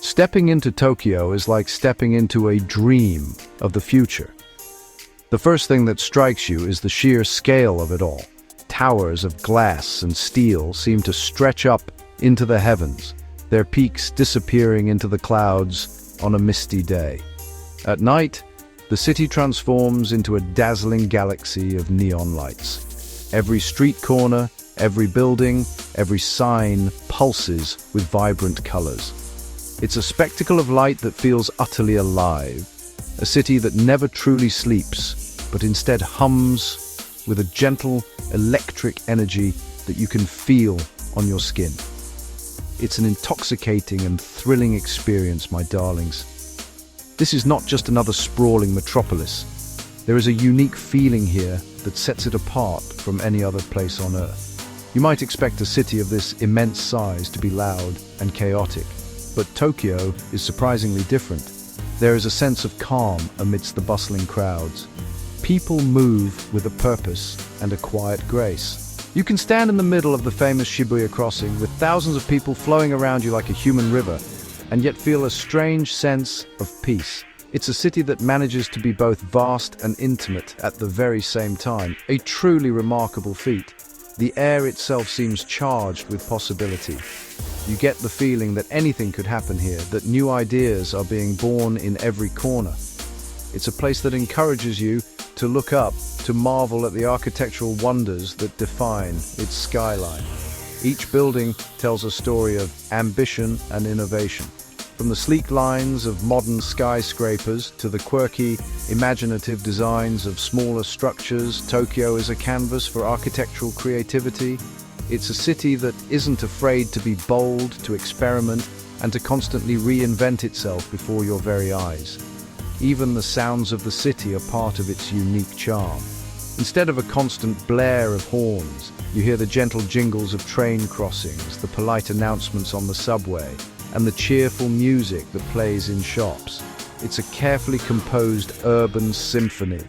Stepping into Tokyo is like stepping into a dream of the future. The first thing that strikes you is the sheer scale of it all. Towers of glass and steel seem to stretch up into the heavens, their peaks disappearing into the clouds on a misty day. At night, the city transforms into a dazzling galaxy of neon lights. Every street corner, every building, every sign pulses with vibrant colors. It's a spectacle of light that feels utterly alive, a city that never truly sleeps, but instead hums with a gentle, electric energy that you can feel on your skin. It's an intoxicating and thrilling experience, my darlings. This is not just another sprawling metropolis. There is a unique feeling here that sets it apart from any other place on Earth. You might expect a city of this immense size to be loud and chaotic, but Tokyo is surprisingly different. There is a sense of calm amidst the bustling crowds. People move with a purpose and a quiet grace. You can stand in the middle of the famous Shibuya crossing with thousands of people flowing around you like a human river, and yet feel a strange sense of peace. It's a city that manages to be both vast and intimate at the very same time, a truly remarkable feat. The air itself seems charged with possibility. You get the feeling that anything could happen here, that new ideas are being born in every corner. It's a place that encourages you to look up, to marvel at the architectural wonders that define its skyline. Each building tells a story of ambition and innovation. From the sleek lines of modern skyscrapers to the quirky, imaginative designs of smaller structures, Tokyo is a canvas for architectural creativity. It's a city that isn't afraid to be bold, to experiment, and to constantly reinvent itself before your very eyes. Even the sounds of the city are part of its unique charm. Instead of a constant blare of horns, you hear the gentle jingles of train crossings, the polite announcements on the subway, and the cheerful music that plays in shops. It's a carefully composed urban symphony.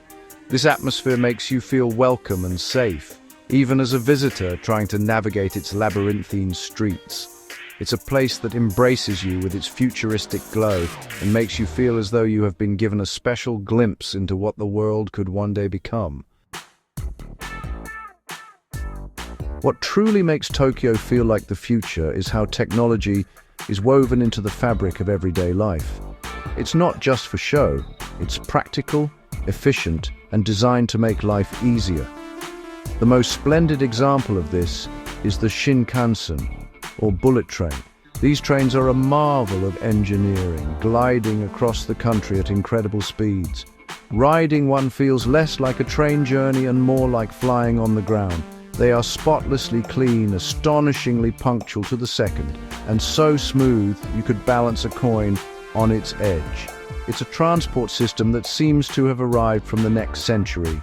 This atmosphere makes you feel welcome and safe, even as a visitor trying to navigate its labyrinthine streets. It's a place that embraces you with its futuristic glow and makes you feel as though you have been given a special glimpse into what the world could one day become. What truly makes Tokyo feel like the future is how technology is woven into the fabric of everyday life. It's not just for show, it's practical, efficient, and designed to make life easier. The most splendid example of this is the Shinkansen, or bullet train. These trains are a marvel of engineering, gliding across the country at incredible speeds. Riding one feels less like a train journey and more like flying on the ground. They are spotlessly clean, astonishingly punctual to the second, and so smooth you could balance a coin on its edge. It's a transport system that seems to have arrived from the next century.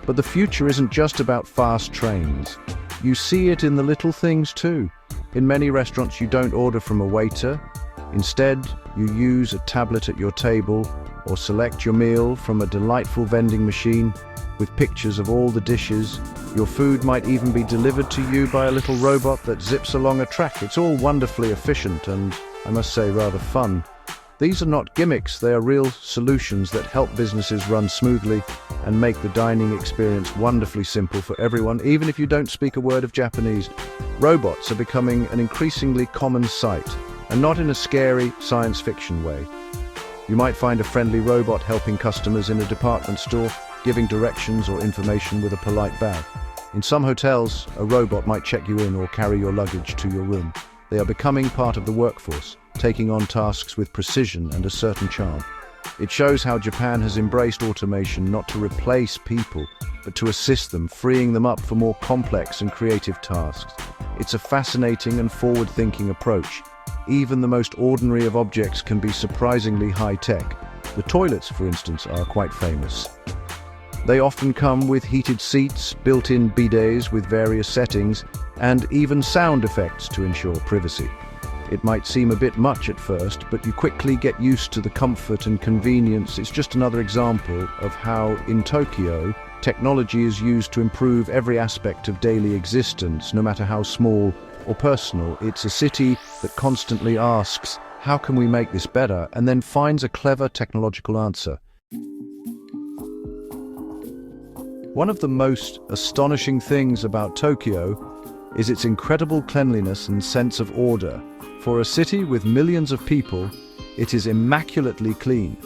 But the future isn't just about fast trains. You see it in the little things too. In many restaurants you don't order from a waiter. Instead, you use a tablet at your table or select your meal from a delightful vending machine with pictures of all the dishes. Your food might even be delivered to you by a little robot that zips along a track. It's all wonderfully efficient and, I must say, rather fun. These are not gimmicks, they are real solutions that help businesses run smoothly and make the dining experience wonderfully simple for everyone, even if you don't speak a word of Japanese. Robots are becoming an increasingly common sight, and not in a scary science fiction way. You might find a friendly robot helping customers in a department store, giving directions or information with a polite bow. In some hotels, a robot might check you in or carry your luggage to your room. They are becoming part of the workforce, taking on tasks with precision and a certain charm. It shows how Japan has embraced automation not to replace people, but to assist them, freeing them up for more complex and creative tasks. It's a fascinating and forward-thinking approach. Even the most ordinary of objects can be surprisingly high-tech. The toilets, for instance, are quite famous. They often come with heated seats, built-in bidets with various settings, and even sound effects to ensure privacy. It might seem a bit much at first, but you quickly get used to the comfort and convenience. It's just another example of how, in Tokyo, technology is used to improve every aspect of daily existence, no matter how small or personal. It's a city that constantly asks, how can we make this better, and then finds a clever technological answer. One of the most astonishing things about Tokyo is its incredible cleanliness and sense of order. For a city with millions of people, it is immaculately clean.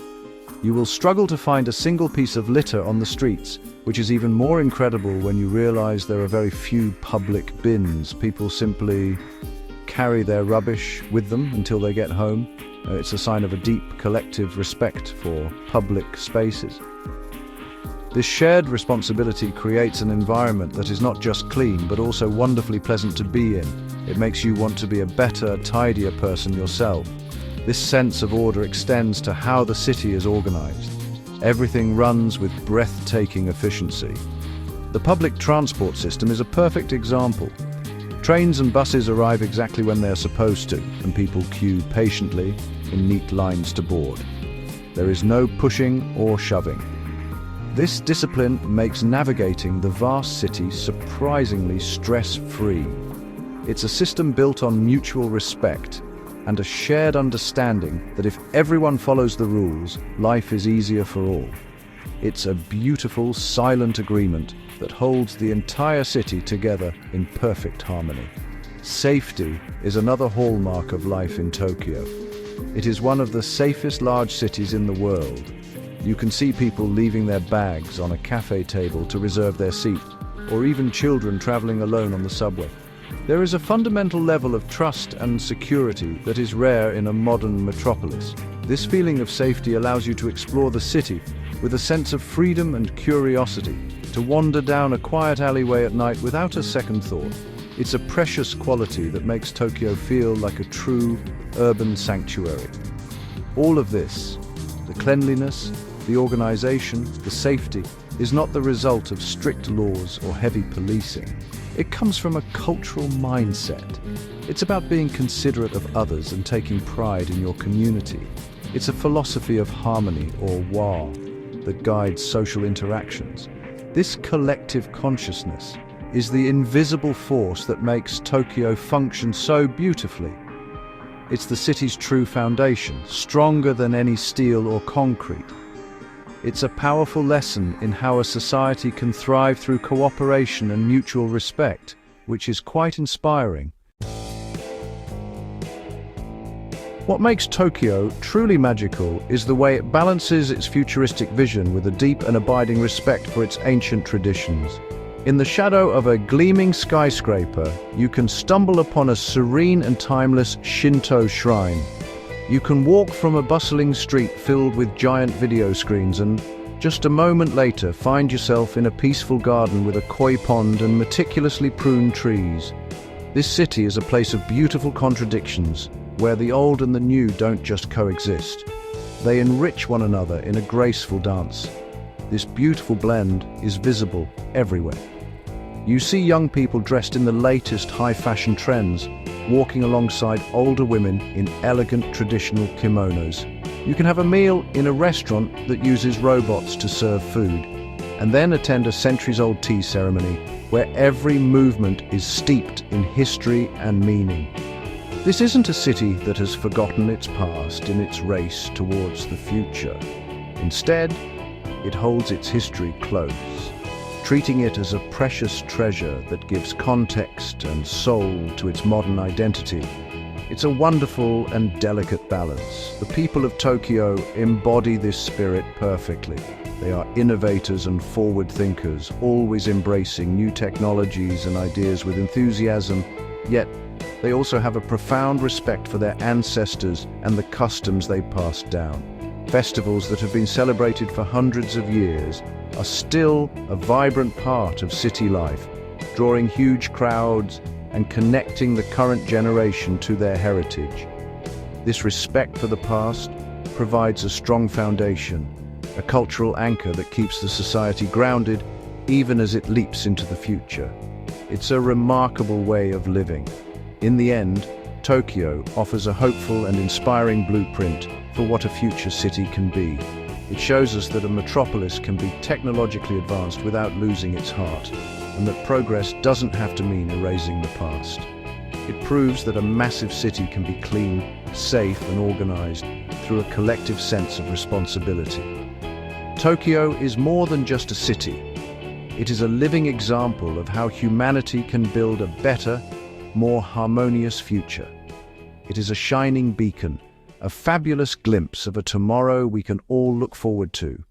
You will struggle to find a single piece of litter on the streets, which is even more incredible when you realize there are very few public bins. People simply carry their rubbish with them until they get home. It's a sign of a deep collective respect for public spaces. This shared responsibility creates an environment that is not just clean, but also wonderfully pleasant to be in. It makes you want to be a better, tidier person yourself. This sense of order extends to how the city is organized. Everything runs with breathtaking efficiency. The public transport system is a perfect example. Trains and buses arrive exactly when they are supposed to, and people queue patiently in neat lines to board. There is no pushing or shoving. This discipline makes navigating the vast city surprisingly stress-free. It's a system built on mutual respect and a shared understanding that if everyone follows the rules, life is easier for all. It's a beautiful, silent agreement that holds the entire city together in perfect harmony. Safety is another hallmark of life in Tokyo. It is one of the safest large cities in the world. You can see people leaving their bags on a cafe table to reserve their seat, or even children traveling alone on the subway. There is a fundamental level of trust and security that is rare in a modern metropolis. This feeling of safety allows you to explore the city with a sense of freedom and curiosity, to wander down a quiet alleyway at night without a second thought. It's a precious quality that makes Tokyo feel like a true urban sanctuary. All of this, the cleanliness, the organization, the safety, is not the result of strict laws or heavy policing. It comes from a cultural mindset. It's about being considerate of others and taking pride in your community. It's a philosophy of harmony, or wa, that guides social interactions. This collective consciousness is the invisible force that makes Tokyo function so beautifully. It's the city's true foundation, stronger than any steel or concrete. It's a powerful lesson in how a society can thrive through cooperation and mutual respect, which is quite inspiring. What makes Tokyo truly magical is the way it balances its futuristic vision with a deep and abiding respect for its ancient traditions. In the shadow of a gleaming skyscraper, you can stumble upon a serene and timeless Shinto shrine. You can walk from a bustling street filled with giant video screens and, just a moment later, find yourself in a peaceful garden with a koi pond and meticulously pruned trees. This city is a place of beautiful contradictions, where the old and the new don't just coexist. They enrich one another in a graceful dance. This beautiful blend is visible everywhere. You see young people dressed in the latest high-fashion trends, walking alongside older women in elegant traditional kimonos. You can have a meal in a restaurant that uses robots to serve food, and then attend a centuries-old tea ceremony where every movement is steeped in history and meaning. This isn't a city that has forgotten its past in its race towards the future. Instead, it holds its history close, treating it as a precious treasure that gives context and soul to its modern identity. It's a wonderful and delicate balance. The people of Tokyo embody this spirit perfectly. They are innovators and forward thinkers, always embracing new technologies and ideas with enthusiasm, yet they also have a profound respect for their ancestors and the customs they passed down. Festivals that have been celebrated for hundreds of years are still a vibrant part of city life, drawing huge crowds and connecting the current generation to their heritage. This respect for the past provides a strong foundation, a cultural anchor that keeps the society grounded even as it leaps into the future. It's a remarkable way of living. In the end, Tokyo offers a hopeful and inspiring blueprint for what a future city can be. It shows us that a metropolis can be technologically advanced without losing its heart, and that progress doesn't have to mean erasing the past. It proves that a massive city can be clean, safe, and organized through a collective sense of responsibility. Tokyo is more than just a city. It is a living example of how humanity can build a better, more harmonious future. It is a shining beacon, a fabulous glimpse of a tomorrow we can all look forward to.